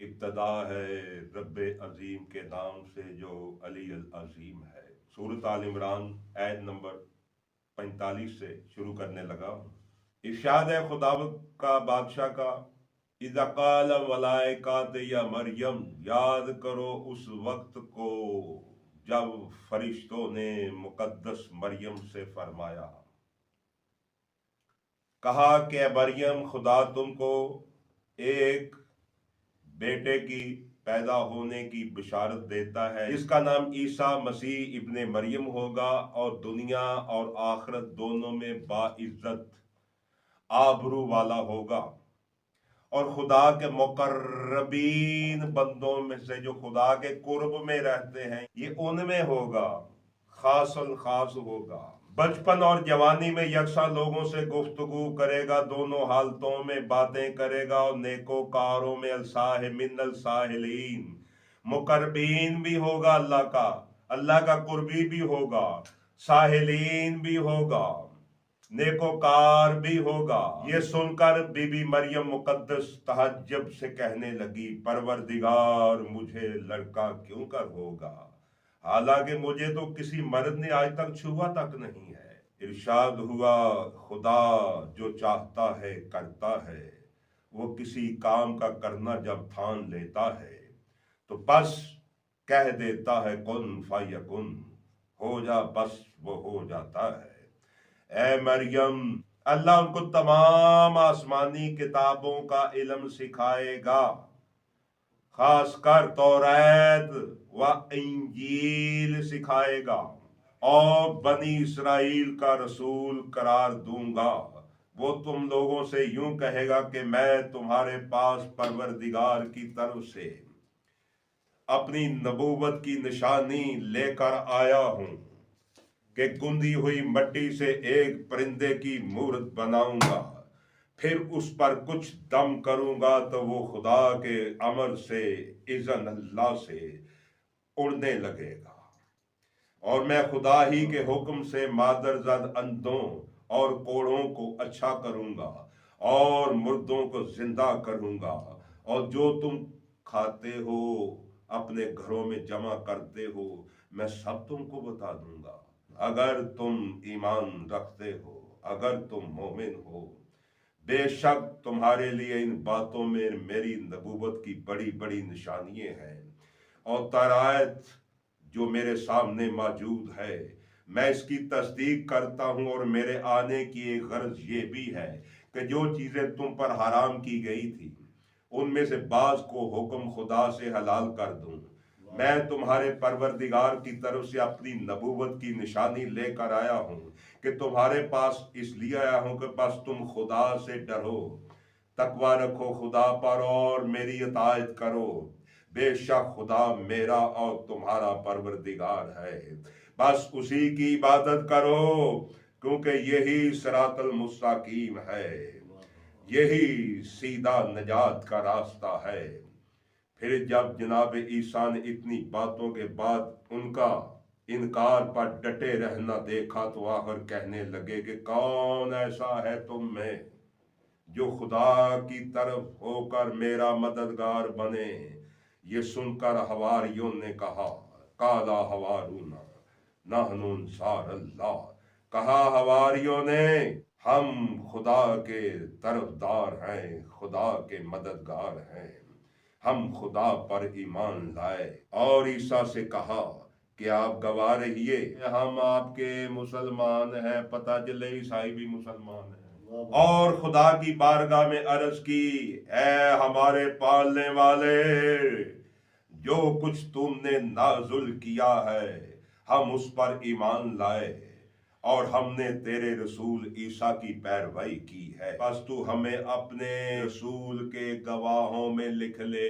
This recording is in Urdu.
ابتدا ہے رب عظیم کے نام سے جو علی العظیم ہے۔ سورۃ آل عمران آیت نمبر 45 سے شروع کرنے لگا۔ ارشاد ہے خداوند کا بادشاہ کا، اذا قال الملائکۃ یا مریم، یاد کرو اس وقت کو جب فرشتوں نے مقدس مریم سے فرمایا، کہا کہ اے مریم، خدا تم کو ایک بیٹے کی پیدا ہونے کی بشارت دیتا ہے، جس کا نام عیسیٰ مسیح ابن مریم ہوگا، اور دنیا اور آخرت دونوں میں باعزت آبرو والا ہوگا، اور خدا کے مقربین بندوں میں سے جو خدا کے قرب میں رہتے ہیں یہ ان میں ہوگا، خاص الخاص ہوگا۔ بچپن اور جوانی میں یکساں لوگوں سے گفتگو کرے گا، دونوں حالتوں میں باتیں کرے گا، اور نیکوکاروں میں الصاح من الصاحلین، مقربین بھی ہوگا، اللہ کا قربی بھی ہوگا، ساحلین بھی ہوگا، نیکوکار بھی ہوگا۔ یہ سن کر بی بی مریم مقدس تعجب سے کہنے لگی، پروردگار، مجھے لڑکا کیوں کر ہوگا، حالانکہ مجھے تو کسی مرد نے آج تک چھوا تک نہیں ہے۔ ارشاد ہوا، خدا جو چاہتا ہے کرتا ہے، وہ کسی کام کا کرنا جب ٹھان لیتا ہے تو بس کہہ دیتا ہے کن فیکن، ہو جا، بس وہ ہو جاتا ہے۔ اے مریم، اللہ ان کو تمام آسمانی کتابوں کا علم سکھائے گا، خاص کر توریت و انجیل سکھائے گا، اور بنی اسرائیل کا رسول قرار دوں گا۔ وہ تم لوگوں سے یوں کہے گا کہ میں تمہارے پاس پروردگار کی طرف سے اپنی نبوت کی نشانی لے کر آیا ہوں کہ گندی ہوئی مٹی سے ایک پرندے کی مورت بناؤں گا، پھر اس پر کچھ دم کروں گا تو وہ خدا کے امر سے، اذن اللہ سے اڑنے لگے گا، اور میں خدا ہی کے حکم سے مادرزاد اندھوں اور کوڑوں کو اچھا کروں گا، اور مردوں کو زندہ کروں گا، اور جو تم کھاتے ہو اپنے گھروں میں جمع کرتے ہو میں سب تم کو بتا دوں گا، اگر تم ایمان رکھتے ہو، اگر تم مومن ہو۔ بے شک تمہارے لیے ان باتوں میں میری نبوت کی بڑی بڑی نشانیاں ہیں، اور تورات جو میرے سامنے موجود ہے میں اس کی تصدیق کرتا ہوں، اور میرے آنے کی ایک غرض یہ بھی ہے کہ جو چیزیں تم پر حرام کی گئی تھی ان میں سے بعض کو حکم خدا سے حلال کر دوں۔ میں تمہارے پروردگار کی طرف سے اپنی نبوت کی نشانی لے کر آیا ہوں کہ تمہارے پاس اس لیے آیا ہوں کہ بس تم خدا سے ڈرو، تقوی رکھو خدا پر اور میری اطاعت کرو، بے شک خدا میرا اور تمہارا پروردگار ہے، بس اسی کی عبادت کرو، کیونکہ یہی صراط المستقیم ہے، یہی سیدھا نجات کا راستہ ہے۔ پھر جب جناب عیسیٰ نے اتنی باتوں کے بعد ان کا انکار پر ڈٹے رہنا دیکھا تو آخر کہنے لگے کہ کون ایسا ہے تم میں جو خدا کی طرف ہو کر میرا مددگار بنے۔ یہ سن کر حواریوں نے کہا، قالا حوارون نحن انصار اللہ، کہا حواریوں نے ہم خدا کے طرفدار ہیں، خدا کے مددگار ہیں، ہم خدا پر ایمان لائے۔ اور عیسیٰ سے کہا کہ آپ گواہ رہیے، ہم آپ کے مسلمان ہیں، پتہ چلے عیسائی بھی مسلمان ہیں۔ اور خدا کی بارگاہ میں عرض کی، اے ہمارے پالنے والے، جو کچھ تم نے نازل کیا ہے ہم اس پر ایمان لائے، اور ہم نے تیرے رسول عیسیٰ کی پیروی کی ہے، بس تو ہمیں اپنے رسول کے گواہوں میں لکھ لے۔